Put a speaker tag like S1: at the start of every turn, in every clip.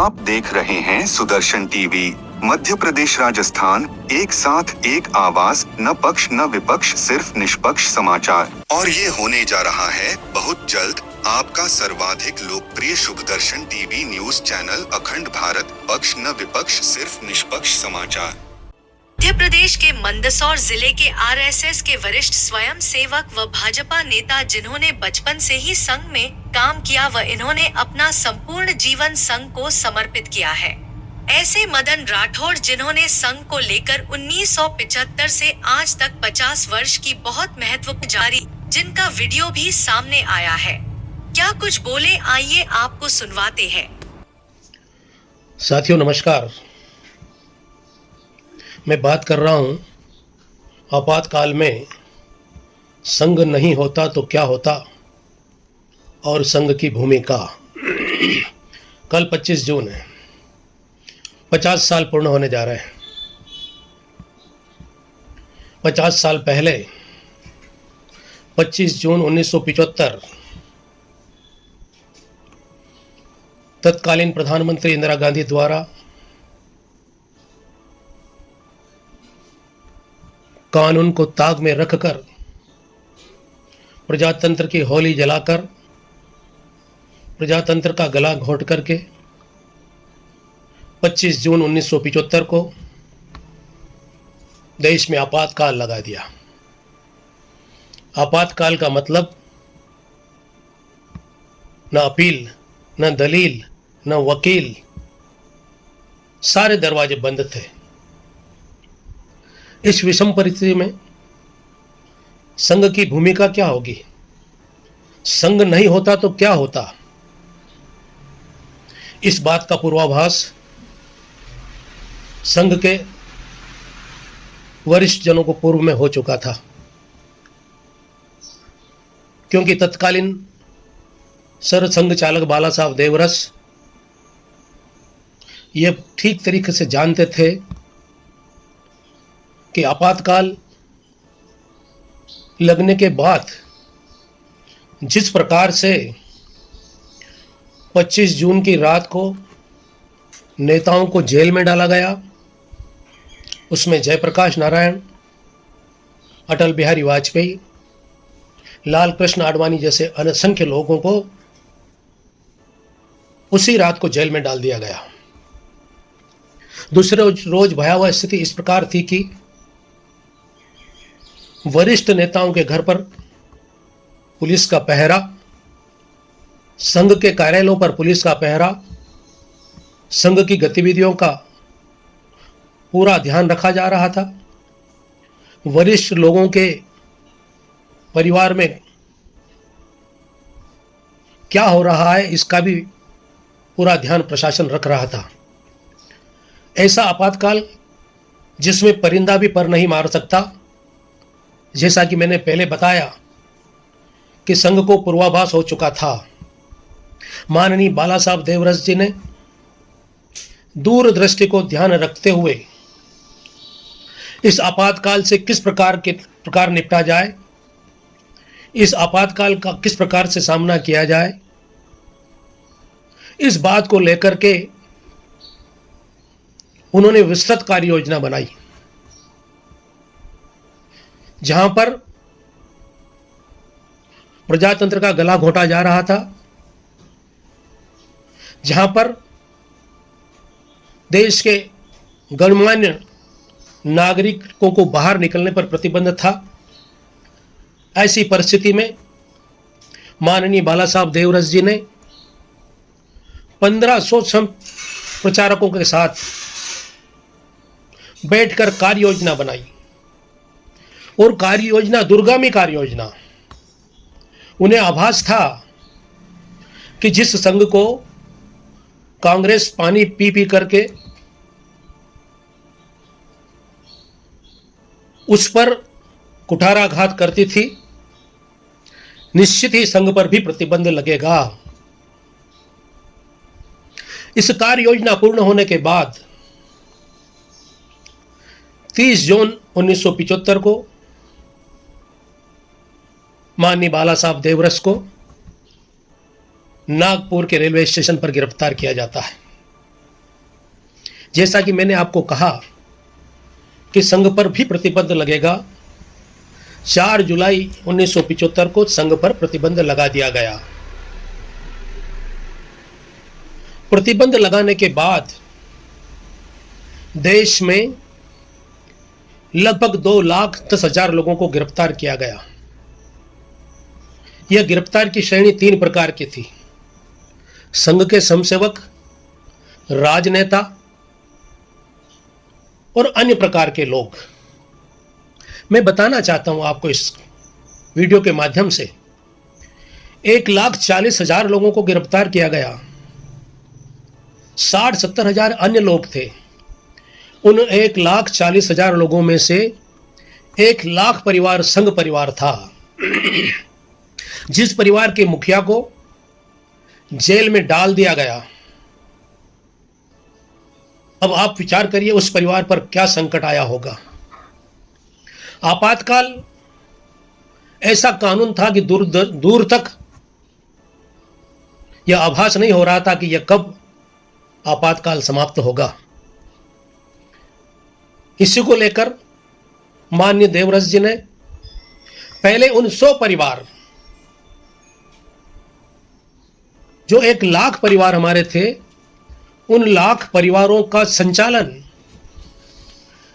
S1: आप देख रहे हैं सुदर्शन टीवी। मध्य प्रदेश राजस्थान, एक साथ एक आवाज, न पक्ष न विपक्ष, सिर्फ निष्पक्ष समाचार। और ये होने जा रहा है बहुत जल्द आपका सर्वाधिक लोकप्रिय शुभदर्शन टीवी न्यूज चैनल अखंड भारत, पक्ष न विपक्ष, सिर्फ निष्पक्ष समाचार।
S2: मध्य प्रदेश के मंदसौर जिले के आरएसएस के वरिष्ठ स्वयं सेवक व भाजपा नेता जिन्होंने बचपन से ही संघ में काम किया व इन्होंने अपना संपूर्ण जीवन संघ को समर्पित किया है। ऐसे मदन राठौड़ जिन्होंने संघ को लेकर 1975 से आज तक 50 वर्ष की बहुत महत्वपूर्ण जारी, जिनका वीडियो भी सामने आया है। क्या कुछ बोले, आइए आपको सुनवाते हैं।
S3: साथियों नमस्कार, मैं बात कर रहा हूं आपातकाल में संघ नहीं होता तो क्या होता और संघ की भूमिका। कल 25 जून है, 50 साल पूर्ण होने जा रहे हैं। 50 साल पहले 25 जून 1975 तत्कालीन प्रधानमंत्री इंदिरा गांधी द्वारा कानून को ताक में रखकर प्रजातंत्र की होली जलाकर प्रजातंत्र का गला घोट करके 25 जून 1975 को देश में आपातकाल लगा दिया। आपातकाल का मतलब न अपील, न दलील, न वकील, सारे दरवाजे बंद थे। इस विषम परिस्थिति में संघ की भूमिका क्या होगी? संघ नहीं होता तो क्या होता? इस बात का पूर्वाभास संघ के वरिष्ठ जनों को पूर्व में हो चुका था, क्योंकि तत्कालीन सरसंघ चालक बाला साहब देवरस ये ठीक तरीके से जानते थे कि आपातकाल लगने के बाद जिस प्रकार से 25 जून की रात को नेताओं को जेल में डाला गया, उसमें जयप्रकाश नारायण, अटल बिहारी वाजपेयी, लाल कृष्ण आडवाणी जैसे असंख्य लोगों को उसी रात को जेल में डाल दिया गया। दूसरे रोज भयावह स्थिति इस प्रकार थी कि वरिष्ठ नेताओं के घर पर पुलिस का पहरा, संघ के कार्यालयों पर पुलिस का पहरा, संघ की गतिविधियों का पूरा ध्यान रखा जा रहा था। वरिष्ठ लोगों के परिवार में क्या हो रहा है इसका भी पूरा ध्यान प्रशासन रख रहा था। ऐसा आपातकाल जिसमें परिंदा भी पर नहीं मार सकता, जैसा कि मैंने पहले बताया कि संघ को पूर्वाभास हो चुका था। माननीय बाला साहब देवरस जी ने दूरदृष्टि को ध्यान रखते हुए इस आपातकाल से किस प्रकार निपटा जाए, इस आपातकाल का किस प्रकार से सामना किया जाए, इस बात को लेकर के उन्होंने विस्तृत कार्य योजना बनाई, जहां पर प्रजातंत्र का गला घोटा जा रहा था, जहां पर देश के गणमान्य नागरिकों को बाहर निकलने पर प्रतिबंध था। ऐसी परिस्थिति में माननीय बाला साहब देवरस जी ने 1500 प्रचारकों के साथ बैठकर कार्य योजना बनाई, और कार्य योजना दूरगामी कार्य योजना। उन्हें आभास था कि जिस संघ को कांग्रेस पानी पी पी करके उस पर कुठाराघात करती थी, निश्चित ही संघ पर भी प्रतिबंध लगेगा। इस कार्य योजना पूर्ण होने के बाद 30 जून 1975 को माननीय बाला साहब देवरस को नागपुर के रेलवे स्टेशन पर गिरफ्तार किया जाता है। जैसा कि मैंने आपको कहा कि संघ पर भी प्रतिबंध लगेगा, 4 जुलाई 1975 को संघ पर प्रतिबंध लगा दिया गया। प्रतिबंध लगाने के बाद देश में लगभग 2,10,000 लोगों को गिरफ्तार किया गया। यह गिरफ्तार की श्रेणी 3 प्रकार की थी: संघ के समसेवक, राजनेता और अन्य प्रकार के लोग। मैं बताना चाहता हूं आपको इस वीडियो के माध्यम से, 1,40,000 लोगों को गिरफ्तार किया गया। 60-70 हजार अन्य लोग थे। उन 1,40,000 लोगों में से 1 लाख परिवार संघ परिवार था, जिस परिवार के मुखिया को जेल में डाल दिया गया। अब आप विचार करिए उस परिवार पर क्या संकट आया होगा। आपातकाल ऐसा कानून था कि दूर तक यह आभास नहीं हो रहा था कि यह कब आपातकाल समाप्त होगा। इसी को लेकर माननीय देवव्रत जी ने पहले उन 100 परिवार, जो 1 लाख परिवार हमारे थे, उन लाख परिवारों का संचालन,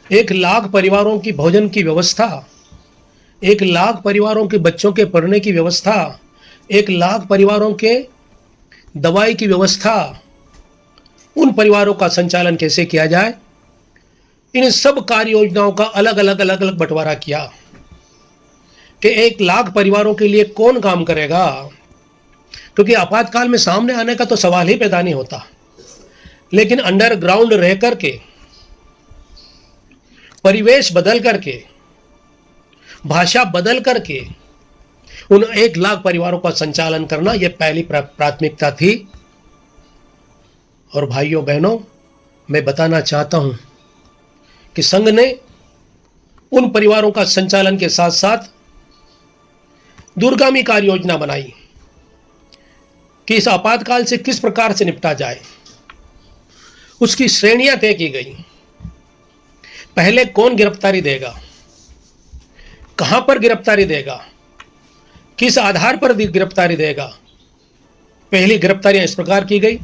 S3: 1 लाख परिवारों की भोजन की व्यवस्था, 1 लाख परिवारों के बच्चों के पढ़ने की व्यवस्था, 1 लाख परिवारों के दवाई की व्यवस्था, उन परिवारों का संचालन कैसे किया जाए, इन सब कार्य योजनाओं का अलग अलग बंटवारा किया कि 1 लाख परिवारों के लिए कौन काम करेगा। क्योंकि आपातकाल में सामने आने का तो सवाल ही पैदा नहीं होता, लेकिन अंडरग्राउंड रह करके, परिवेश बदल करके, भाषा बदल करके उन 1 लाख परिवारों का संचालन करना, यह पहली प्राथमिकता थी। और भाइयों बहनों, मैं बताना चाहता हूं कि संघ ने उन परिवारों का संचालन के साथ साथ दूरगामी कार्य योजना बनाई कि इस आपातकाल से किस प्रकार से निपटा जाए। उसकी श्रेणियां तय की गई। पहले कौन गिरफ्तारी देगा, कहां पर गिरफ्तारी देगा, किस आधार पर गिरफ्तारी देगा। पहली गिरफ्तारियां इस प्रकार की गई,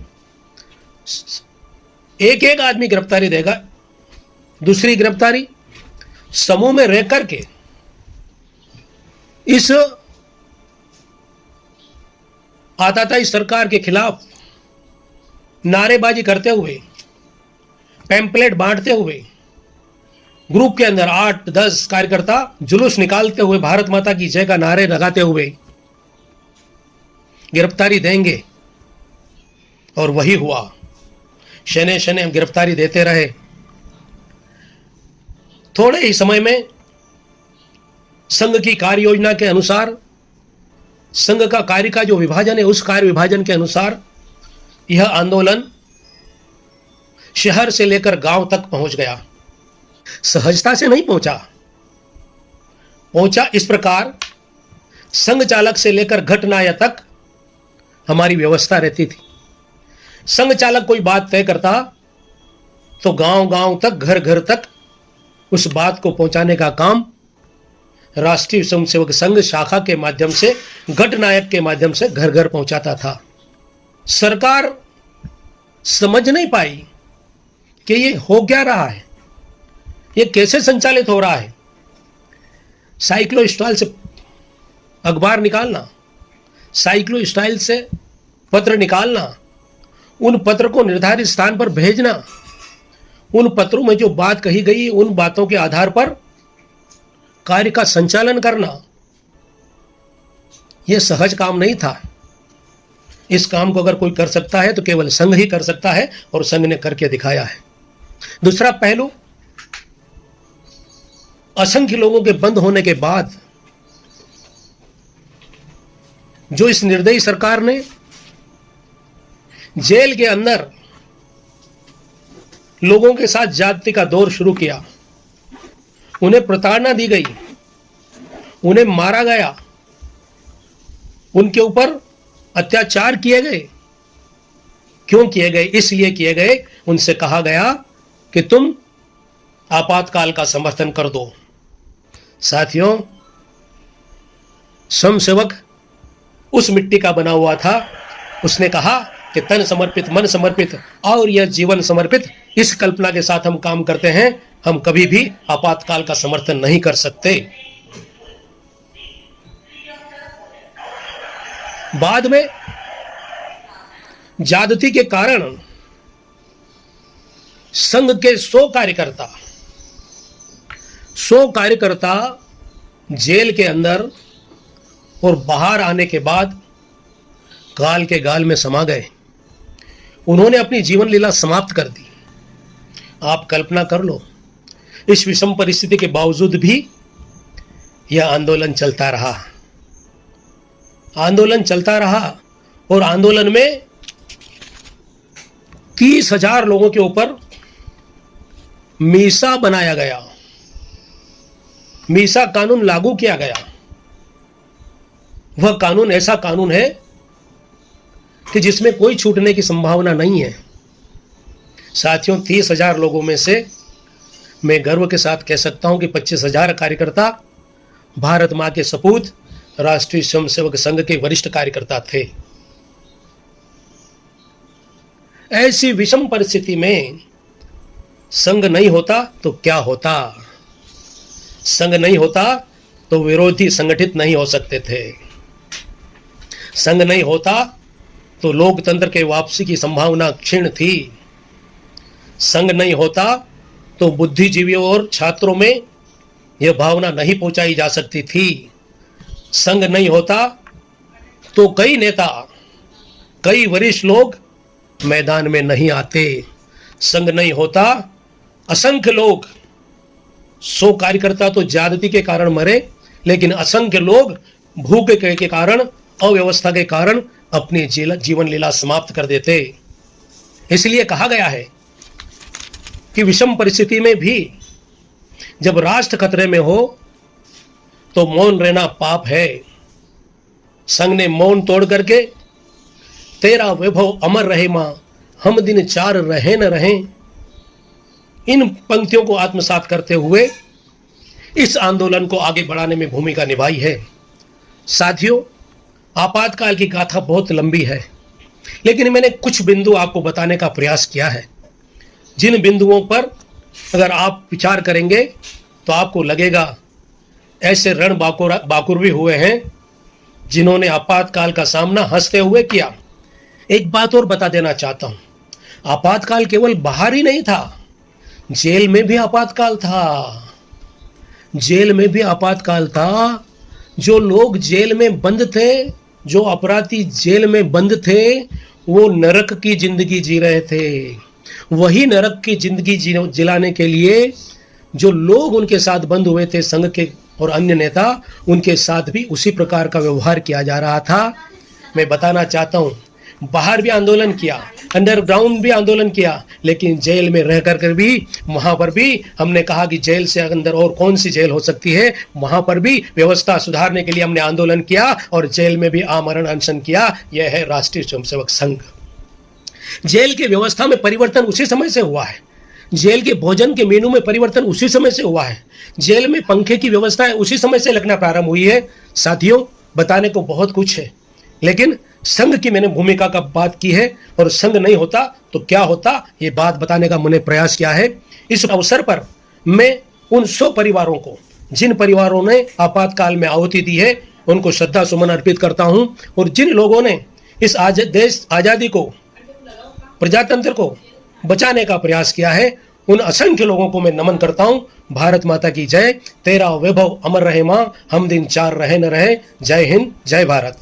S3: एक आदमी गिरफ्तारी देगा। दूसरी गिरफ्तारी समूह में रह करके इस आताताई सरकार के खिलाफ नारेबाजी करते हुए, पैम्पलेट बांटते हुए, ग्रुप के अंदर 8-10 कार्यकर्ता जुलूस निकालते हुए, भारत माता की जय का नारे लगाते हुए गिरफ्तारी देंगे। और वही हुआ। शने शने हम गिरफ्तारी देते रहे। थोड़े ही समय में संघ की कार्य योजना के अनुसार, संघ का कार्य का जो विभाजन है, उस कार्य विभाजन के अनुसार यह आंदोलन शहर से लेकर गांव तक पहुंच गया। सहजता से नहीं पहुंचा इस प्रकार संघ चालक से लेकर घटनाया तक हमारी व्यवस्था रहती थी। संघ चालक कोई बात तय करता तो गांव तक, घर तक उस बात को पहुंचाने का काम राष्ट्रीय स्वयंसेवक संघ शाखा के माध्यम से, घटनायक के माध्यम से घर पहुंचाता था। सरकार समझ नहीं पाई कि ये हो क्या रहा है, ये कैसे संचालित हो रहा है। साइक्लो स्टाइल से अखबार निकालना, साइक्लो स्टाइल से पत्र निकालना, उन पत्र को निर्धारित स्थान पर भेजना, उन पत्रों में जो बात कही गई उन बातों के आधार पर कार्य का संचालन करना, यह सहज काम नहीं था। इस काम को अगर कोई कर सकता है तो केवल संघ ही कर सकता है, और संघ ने करके दिखाया है। दूसरा पहलू, असंख्य लोगों के बंद होने के बाद जो इस निर्दयी सरकार ने जेल के अंदर लोगों के साथ जाति का दौर शुरू किया, उन्हें प्रताड़ना दी गई, उन्हें मारा गया, उनके ऊपर अत्याचार किए गए। क्यों किए गए? इसलिए किए गए, उनसे कहा गया कि तुम आपातकाल का समर्थन कर दो। साथियों, स्वयंसेवक उस मिट्टी का बना हुआ था। उसने कहा कि तन समर्पित, मन समर्पित और यह जीवन समर्पित, इस कल्पना के साथ हम काम करते हैं। हम कभी भी आपातकाल का समर्थन नहीं कर सकते। बाद में ज्यादती के कारण संघ के 100 कार्यकर्ता जेल के अंदर और बाहर आने के बाद काल के गाल में समा गए। उन्होंने अपनी जीवन लीला समाप्त कर दी। आप कल्पना कर लो, इस विषम परिस्थिति के बावजूद भी यह आंदोलन चलता रहा। और आंदोलन में 30,000 लोगों के ऊपर मीसा बनाया गया, मीसा कानून लागू किया गया। वह कानून ऐसा कानून है कि जिसमें कोई छूटने की संभावना नहीं है। साथियों, 30,000 लोगों में से मैं गर्व के साथ कह सकता हूं कि 25,000 कार्यकर्ता भारत मां के सपूत राष्ट्रीय स्वयंसेवक संघ के वरिष्ठ कार्यकर्ता थे। ऐसी विषम परिस्थिति में संघ नहीं होता तो क्या होता? संघ नहीं होता तो विरोधी संगठित नहीं हो सकते थे। संघ नहीं होता तो लोकतंत्र के वापसी की संभावना क्षीण थी। संघ नहीं होता तो बुद्धिजीवियों और छात्रों में यह भावना नहीं पहुंचाई जा सकती थी। संघ नहीं होता तो कई नेता, कई वरिष्ठ लोग मैदान में नहीं आते। संघ नहीं होता, असंख्य लोग, 100 कार्यकर्ता तो ज्यादती के कारण मरे, लेकिन असंख्य लोग भूख के कारण, अव्यवस्था के कारण अपनी जीवन लीला समाप्त कर देते। इसलिए कहा गया है कि विषम परिस्थिति में भी जब राष्ट्र खतरे में हो तो मौन रहना पाप है। संघ ने मौन तोड़ करके तेरा वैभव अमर रहे मां, हम दिन 4 रहे न रहें, इन पंक्तियों को आत्मसात करते हुए इस आंदोलन को आगे बढ़ाने में भूमिका निभाई है। साथियों, आपातकाल की गाथा बहुत लंबी है, लेकिन मैंने कुछ बिंदु आपको बताने का प्रयास किया है। जिन बिंदुओं पर अगर आप विचार करेंगे तो आपको लगेगा ऐसे रण बाकुर भी हुए हैं जिन्होंने आपातकाल का सामना हंसते हुए किया। एक बात और बता देना चाहता हूं, आपातकाल केवल बाहर ही नहीं था, जेल में भी आपातकाल था। जेल में भी आपातकाल था। जो लोग जेल में बंद थे, जो अपराधी जेल में बंद थे, वो नरक की जिंदगी जी रहे थे। वही नरक की जिंदगी जिलाने के लिए जो लोग उनके साथ बंद हुए थे, संघ के और अन्य नेता, उनके साथ भी उसी प्रकार का व्यवहार किया जा रहा था। मैं बताना चाहता हूं, बाहर भी आंदोलन किया, अंडरग्राउंड भी आंदोलन किया, लेकिन जेल में रह कर भी, वहां पर भी हमने कहा कि जेल से अंदर और कौन सी जेल हो सकती है। वहां पर भी व्यवस्था सुधारने के लिए हमने आंदोलन किया और जेल में भी आमरण अनशन किया। यह है राष्ट्रीय स्वयंसेवक संघ। जेल की व्यवस्था में परिवर्तन उसी समय से हुआ है। जेल के भोजन के मेनू में परिवर्तन उसी समय से हुआ है। जेल में पंखे की व्यवस्था उसी समय से लगना प्रारंभ हुई है। साथियों, बताने को बहुत कुछ है, लेकिन संघ की मैंने भूमिका का बात की है, और संघ नहीं होता तो क्या होता, ये बात बताने का मैंने प्रयास किया है। इस अवसर पर मैं उन 100 परिवारों को, जिन परिवारों ने आपातकाल में आहुति दी है, उनको श्रद्धा सुमन अर्पित करता हूं। और जिन लोगों ने इस देश आजादी को, प्रजातंत्र को बचाने का प्रयास किया है, उन असंख्य लोगों को मैं नमन करता हूं। भारत माता की जय। तेरा वैभव अमर रहे मां, हम दिन 4 रहे न रहे। जय हिंद, जय भारत।